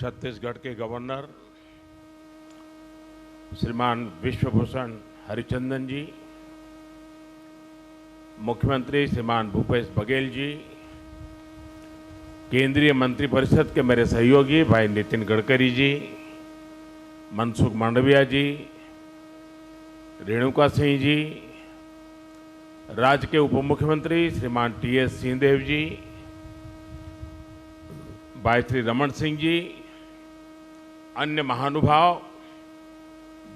छत्तीसगढ़ के गवर्नर श्रीमान विश्वभूषण हरिचंदन जी, मुख्यमंत्री श्रीमान भूपेश बघेल जी, केंद्रीय मंत्रिपरिषद के मेरे सहयोगी भाई नितिन गडकरी जी, मनसुख मांडविया जी, रेणुका सिंह जी, राज्य के उप मुख्यमंत्री श्रीमान टी.एस. सिंहदेव जी, भाई श्री रमन सिंह जी, अन्य महानुभाव,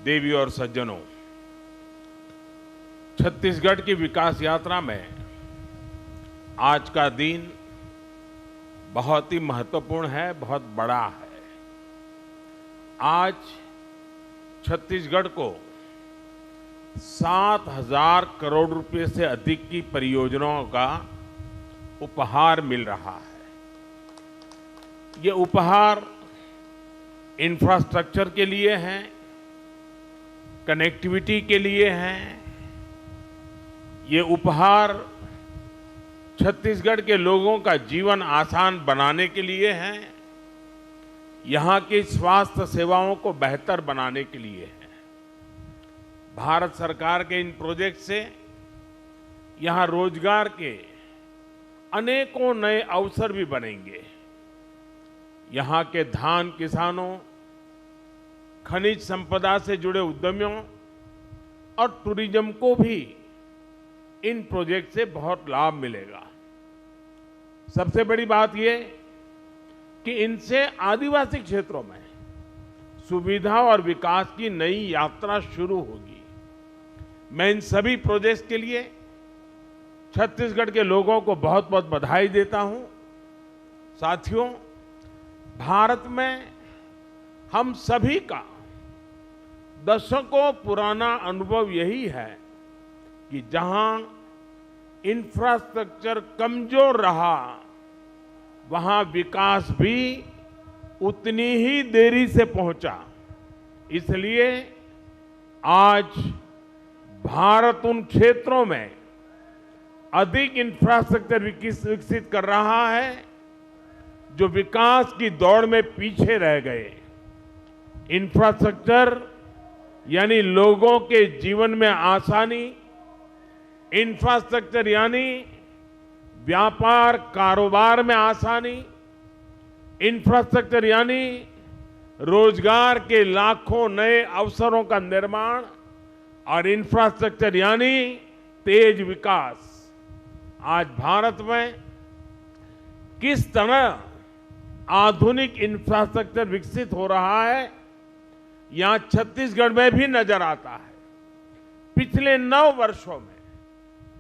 देवी और सज्जनों, छत्तीसगढ़ की विकास यात्रा में आज का दिन बहुत ही महत्वपूर्ण है, बहुत बड़ा है। आज छत्तीसगढ़ को 7,000 करोड़ रुपए से अधिक की परियोजनाओं का उपहार मिल रहा है। ये उपहार इंफ्रास्ट्रक्चर के लिए हैं, कनेक्टिविटी के लिए हैं, ये उपहार छत्तीसगढ़ के लोगों का जीवन आसान बनाने के लिए हैं, यहाँ की स्वास्थ्य सेवाओं को बेहतर बनाने के लिए हैं। भारत सरकार के इन प्रोजेक्ट से यहाँ रोजगार के अनेकों नए अवसर भी बनेंगे। यहाँ के धान किसानों, खनिज संपदा से जुड़े उद्यमियों और टूरिज्म को भी इन प्रोजेक्ट से बहुत लाभ मिलेगा। सबसे बड़ी बात यह कि इनसे आदिवासी क्षेत्रों में सुविधा और विकास की नई यात्रा शुरू होगी। मैं इन सभी प्रोजेक्ट्स के लिए छत्तीसगढ़ के लोगों को बहुत बहुत बधाई देता हूं। साथियों, भारत में हम सभी का दशकों पुराना अनुभव यही है कि जहां इंफ्रास्ट्रक्चर कमजोर रहा, वहां विकास भी उतनी ही देरी से पहुंचा। इसलिए आज भारत उन क्षेत्रों में अधिक इंफ्रास्ट्रक्चर विकसित कर रहा है जो विकास की दौड़ में पीछे रह गए। इंफ्रास्ट्रक्चर यानी लोगों के जीवन में आसानी, इंफ्रास्ट्रक्चर यानी व्यापार कारोबार में आसानी, इंफ्रास्ट्रक्चर यानी रोजगार के लाखों नए अवसरों का निर्माण और इंफ्रास्ट्रक्चर यानी तेज विकास। आज भारत में किस तरह आधुनिक इंफ्रास्ट्रक्चर विकसित हो रहा है, यहां छत्तीसगढ़ में भी नजर आता है। पिछले 9 वर्षों में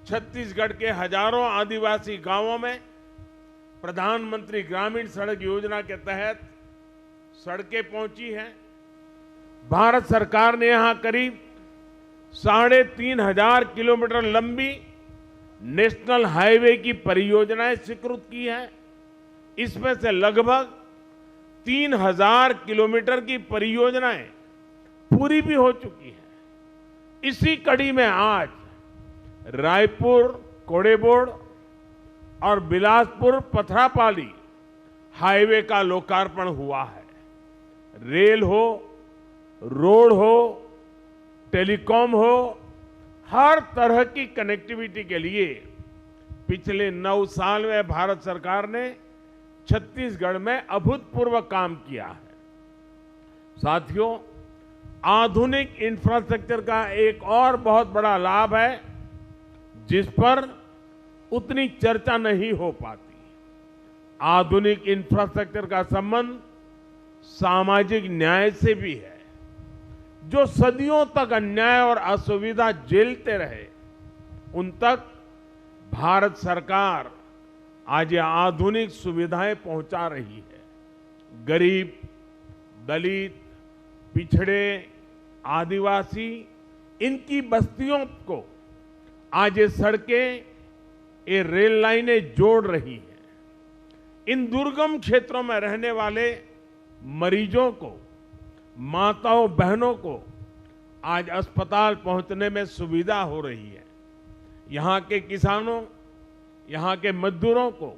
छत्तीसगढ़ के हजारों आदिवासी गांवों में प्रधानमंत्री ग्रामीण सड़क योजना के तहत सड़कें पहुंची हैं। भारत सरकार ने यहां करीब 3,500 किलोमीटर लंबी नेशनल हाईवे की परियोजनाएं स्वीकृत की हैं। इसमें से लगभग 3,000 किलोमीटर की परियोजनाएं पूरी भी हो चुकी हैं। इसी कड़ी में आज रायपुर कोड़ेबोड़ और बिलासपुर पथरापाली हाईवे का लोकार्पण हुआ है। रेल हो, रोड हो, टेलीकॉम हो, हर तरह की कनेक्टिविटी के लिए पिछले 9 साल में भारत सरकार ने छत्तीसगढ़ में अभूतपूर्व काम किया है। साथियों, आधुनिक इंफ्रास्ट्रक्चर का एक और बहुत बड़ा लाभ है जिस पर उतनी चर्चा नहीं हो पाती। आधुनिक इंफ्रास्ट्रक्चर का संबंध सामाजिक न्याय से भी है। जो सदियों तक अन्याय और असुविधा झेलते रहे, उन तक भारत सरकार आज ये आधुनिक सुविधाएं पहुंचा रही है। गरीब, दलित, पिछड़े, आदिवासी, इनकी बस्तियों को आज ये सड़कें, ये रेल लाइनें जोड़ रही हैं। इन दुर्गम क्षेत्रों में रहने वाले मरीजों को, माताओं बहनों को आज अस्पताल पहुंचने में सुविधा हो रही है। यहाँ के किसानों, यहाँ के मजदूरों को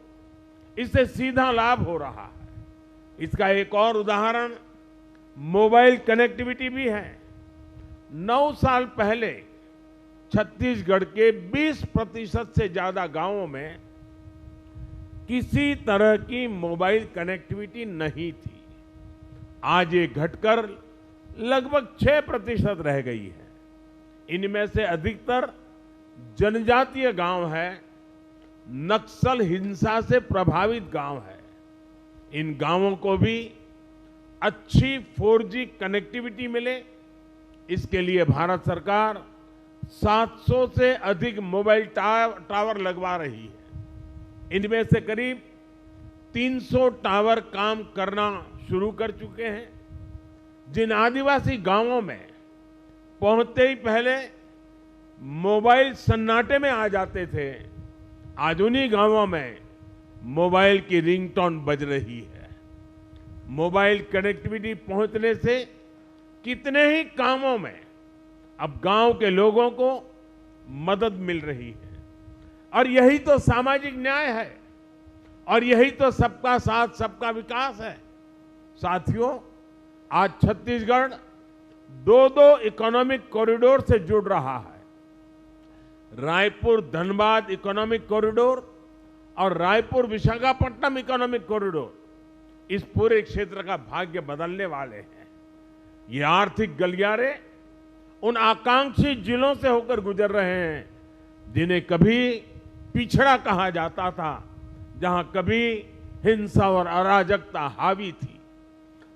इससे सीधा लाभ हो रहा है। इसका एक और उदाहरण मोबाइल कनेक्टिविटी भी है। 9 साल पहले छत्तीसगढ़ के 20% से ज्यादा गांवों में किसी तरह की मोबाइल कनेक्टिविटी नहीं थी। आज ये घटकर लगभग 6% रह गई है। इनमें से अधिकतर जनजातीय गांव है, नक्सल हिंसा से प्रभावित गांव है। इन गांवों को भी अच्छी 4G कनेक्टिविटी मिले, इसके लिए भारत सरकार 700 से अधिक मोबाइल टावर लगवा रही है। इनमें से करीब 300 टावर काम करना शुरू कर चुके हैं। जिन आदिवासी गांवों में पहुंचते ही पहले मोबाइल सन्नाटे में आ जाते थे, आज उन्हीं गांवों में मोबाइल की रिंगटोन बज रही है। मोबाइल कनेक्टिविटी पहुंचने से कितने ही कामों में अब गांव के लोगों को मदद मिल रही है। और यही तो सामाजिक न्याय है, और यही तो सबका साथ सबका विकास है। साथियों, आज छत्तीसगढ़ 2 इकोनॉमिक कॉरिडोर से जुड़ रहा है। रायपुर धनबाद इकोनॉमिक कॉरिडोर और रायपुर विशाखापट्टनम इकोनॉमिक कॉरिडोर इस पूरे क्षेत्र का भाग्य बदलने वाले हैं। ये आर्थिक गलियारे उन आकांक्षी जिलों से होकर गुजर रहे हैं जिन्हें कभी पिछड़ा कहा जाता था, जहां कभी हिंसा और अराजकता हावी थी।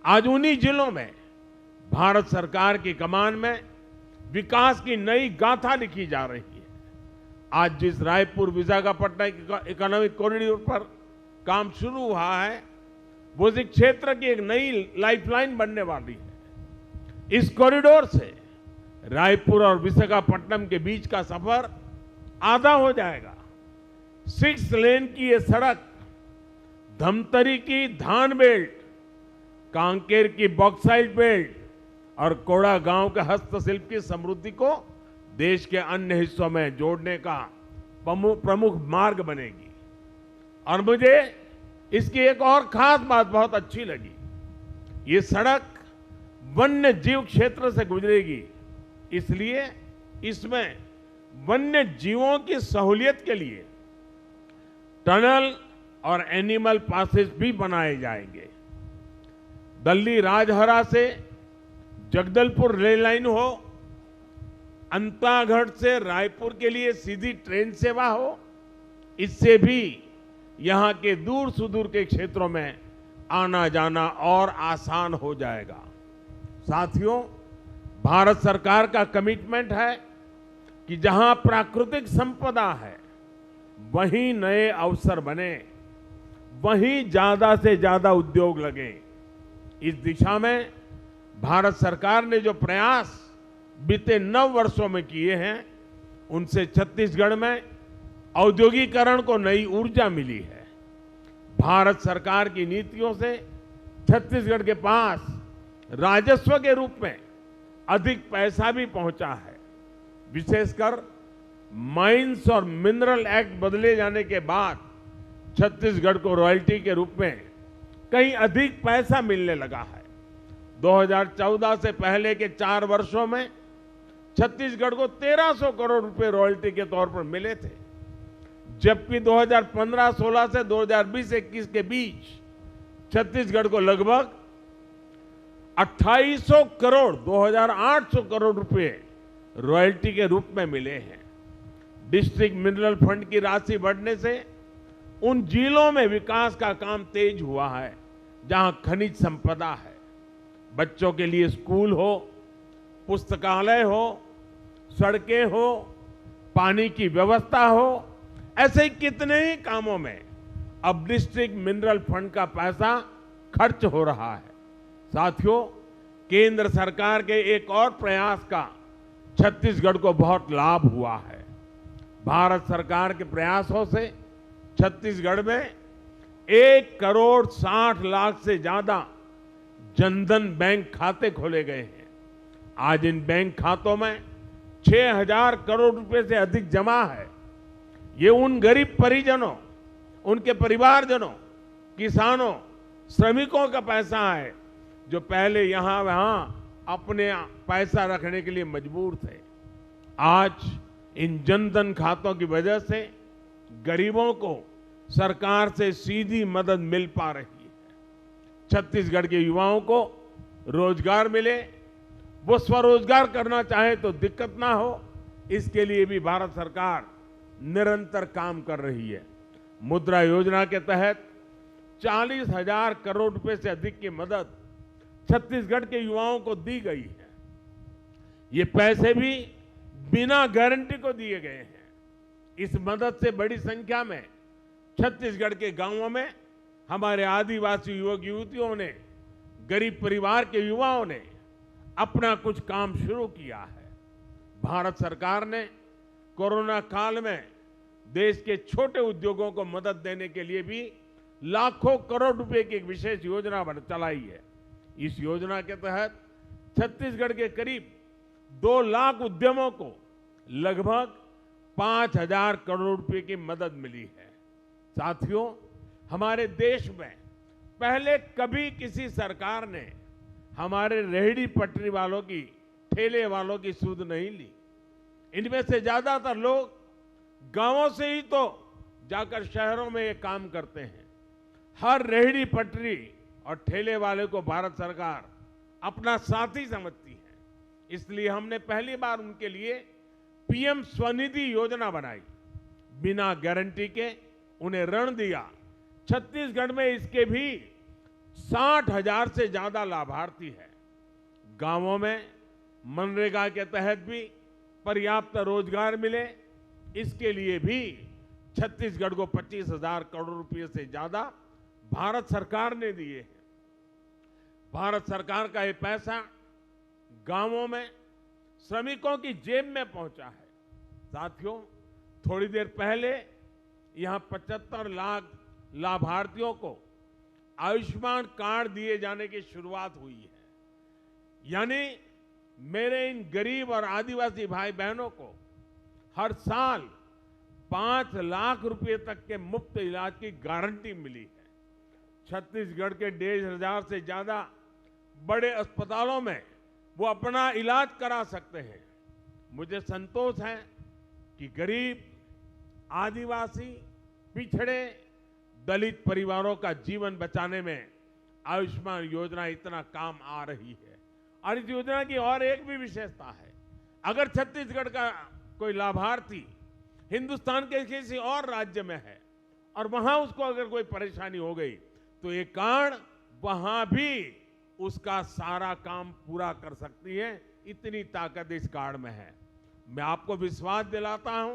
आज उन्हीं जिलों में भारत सरकार की कमान में विकास की नई गाथा लिखी जा रही है। आज जिस रायपुर विशाखापट्टनम इकोनॉमिक कॉरिडोर पर काम शुरू हुआ है, वो इस क्षेत्र की एक नई लाइफलाइन बनने वाली है। इस कॉरिडोर से रायपुर और विशाखापट्टनम के बीच का सफर आधा हो जाएगा। 6 लेन की ये सड़क धमतरी की धान बेल्ट, कांकेर की बॉक्साइट बेल्ट और कोड़ा गांव के हस्तशिल्प की समृद्धि को देश के अन्य हिस्सों में जोड़ने का प्रमुख मार्ग बनेगी। और मुझे इसकी एक और खास बात बहुत अच्छी लगी। ये सड़क वन्य जीव क्षेत्र से गुजरेगी, इसलिए इसमें वन्य जीवों की सहूलियत के लिए टनल और एनिमल पासेस भी बनाए जाएंगे। दिल्ली राजहरा से जगदलपुर रेल लाइन हो, अंतागढ़ से रायपुर के लिए सीधी ट्रेन सेवा हो, इससे भी यहां के दूर सुदूर के क्षेत्रों में आना जाना और आसान हो जाएगा। साथियों, भारत सरकार का कमिटमेंट है कि जहां प्राकृतिक संपदा है वहीं नए अवसर बने, वहीं ज्यादा से ज्यादा उद्योग लगे। इस दिशा में भारत सरकार ने जो प्रयास बीते 9 वर्षों में किए हैं, उनसे छत्तीसगढ़ में औद्योगिकरण को नई ऊर्जा मिली है। भारत सरकार की नीतियों से छत्तीसगढ़ के पास राजस्व के रूप में अधिक पैसा भी पहुंचा है। विशेषकर माइंस और मिनरल एक्ट बदले जाने के बाद छत्तीसगढ़ को रॉयल्टी के रूप में कहीं अधिक पैसा मिलने लगा है। 2014 से पहले के 4 वर्षों में छत्तीसगढ़ को 1300 करोड़ रुपए रॉयल्टी के तौर पर मिले थे, जबकि 2015-16 से 2020-21 के बीच छत्तीसगढ़ को लगभग 2800 करोड़ 2800 करोड़ रुपए रॉयल्टी के रूप में मिले हैं। डिस्ट्रिक्ट मिनरल फंड की राशि बढ़ने से उन जिलों में विकास का काम तेज हुआ है जहां खनिज संपदा है। बच्चों के लिए स्कूल हो, पुस्तकालय हो, सड़कें हो, पानी की व्यवस्था हो, ऐसे ही कितने ही कामों में अब डिस्ट्रिक्ट मिनरल फंड का पैसा खर्च हो रहा है। साथियों, केंद्र सरकार के एक और प्रयास का छत्तीसगढ़ को बहुत लाभ हुआ है। भारत सरकार के प्रयासों से छत्तीसगढ़ में 1,60,00,000 से ज्यादा जनधन बैंक खाते खोले गए हैं। आज इन बैंक खातों में 6,000 करोड़ रुपए से अधिक जमा है। ये उन गरीब परिजनों, उनके परिवारजनों, किसानों, श्रमिकों का पैसा है जो पहले यहां वहां अपने पैसा रखने के लिए मजबूर थे। आज इन जनधन खातों की वजह से गरीबों को सरकार से सीधी मदद मिल पा रही है। छत्तीसगढ़ के युवाओं को रोजगार मिले, वो स्वरोजगार करना चाहे तो दिक्कत ना हो, इसके लिए भी भारत सरकार निरंतर काम कर रही है। मुद्रा योजना के तहत 40,000 करोड़ रुपए से अधिक की मदद छत्तीसगढ़ के युवाओं को दी गई है। ये पैसे भी बिना गारंटी को दिए गए हैं। इस मदद से बड़ी संख्या में छत्तीसगढ़ के गांवों में हमारे आदिवासी युवक युवतियों ने, गरीब परिवार के युवाओं ने अपना कुछ काम शुरू किया है। भारत सरकार ने कोरोना काल में देश के छोटे उद्योगों को मदद देने के लिए भी लाखों करोड़ रुपए की एक विशेष योजना चलाई है। इस योजना के तहत छत्तीसगढ़ के करीब 2 लाख उद्यमों को लगभग 5,000 करोड़ रुपए की मदद मिली है। साथियों, हमारे देश में पहले कभी किसी सरकार ने हमारे रेहड़ी पटरी वालों की, ठेले वालों की सुध नहीं ली। इनमें से ज्यादातर लोग गांवों से ही तो जाकर शहरों में ये काम करते हैं। हर रेहड़ी पटरी और ठेले वाले को भारत सरकार अपना साथी समझती है। इसलिए हमने पहली बार उनके लिए पीएम स्वनिधि योजना बनाई। बिना गारंटी के उन्हें ऋण दिया। छत्तीसगढ़ में इसके भी 60,000 से ज्यादा लाभार्थी हैं। गांवों में मनरेगा के तहत भी पर्याप्त रोजगार मिले, इसके लिए भी छत्तीसगढ़ को 25,000 करोड़ रुपए से ज्यादा भारत सरकार ने दिए हैं। भारत सरकार का ये पैसा गांवों में श्रमिकों की जेब में पहुंचा है। साथियों, थोड़ी देर पहले यहां 75 लाख लाभार्थियों को आयुष्मान कार्ड दिए जाने की शुरुआत हुई है। यानी मेरे इन गरीब और आदिवासी भाई बहनों को हर साल 5 लाख रुपए तक के मुफ्त इलाज की गारंटी मिली है। छत्तीसगढ़ के 1,500 से ज्यादा बड़े अस्पतालों में वो अपना इलाज करा सकते हैं। मुझे संतोष है कि गरीब, आदिवासी, पिछड़े, दलित परिवारों का जीवन बचाने में आयुष्मान योजना इतना काम आ रही है। और इस योजना की और एक भी विशेषता है, अगर छत्तीसगढ़ का कोई लाभार्थी हिंदुस्तान के किसी और राज्य में है और वहां उसको अगर कोई परेशानी हो गई तो ये कार्ड वहां भी उसका सारा काम पूरा कर सकती है। इतनी ताकत इस कार्ड में है। मैं आपको विश्वास दिलाता हूं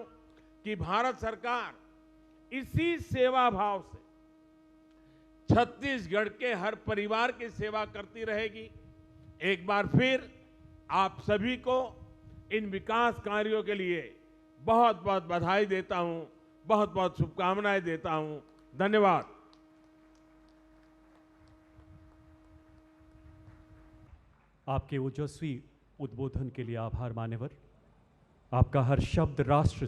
कि भारत सरकार इसी सेवा भाव से छत्तीसगढ़ के हर परिवार की सेवा करती रहेगी। एक बार फिर आप सभी को इन विकास कार्यों के लिए बहुत बहुत बधाई देता हूं, बहुत बहुत शुभकामनाएं देता हूं। धन्यवाद। आपके ओजस्वी उद्बोधन के लिए आभार मान्यवर। आपका हर शब्द राष्ट्र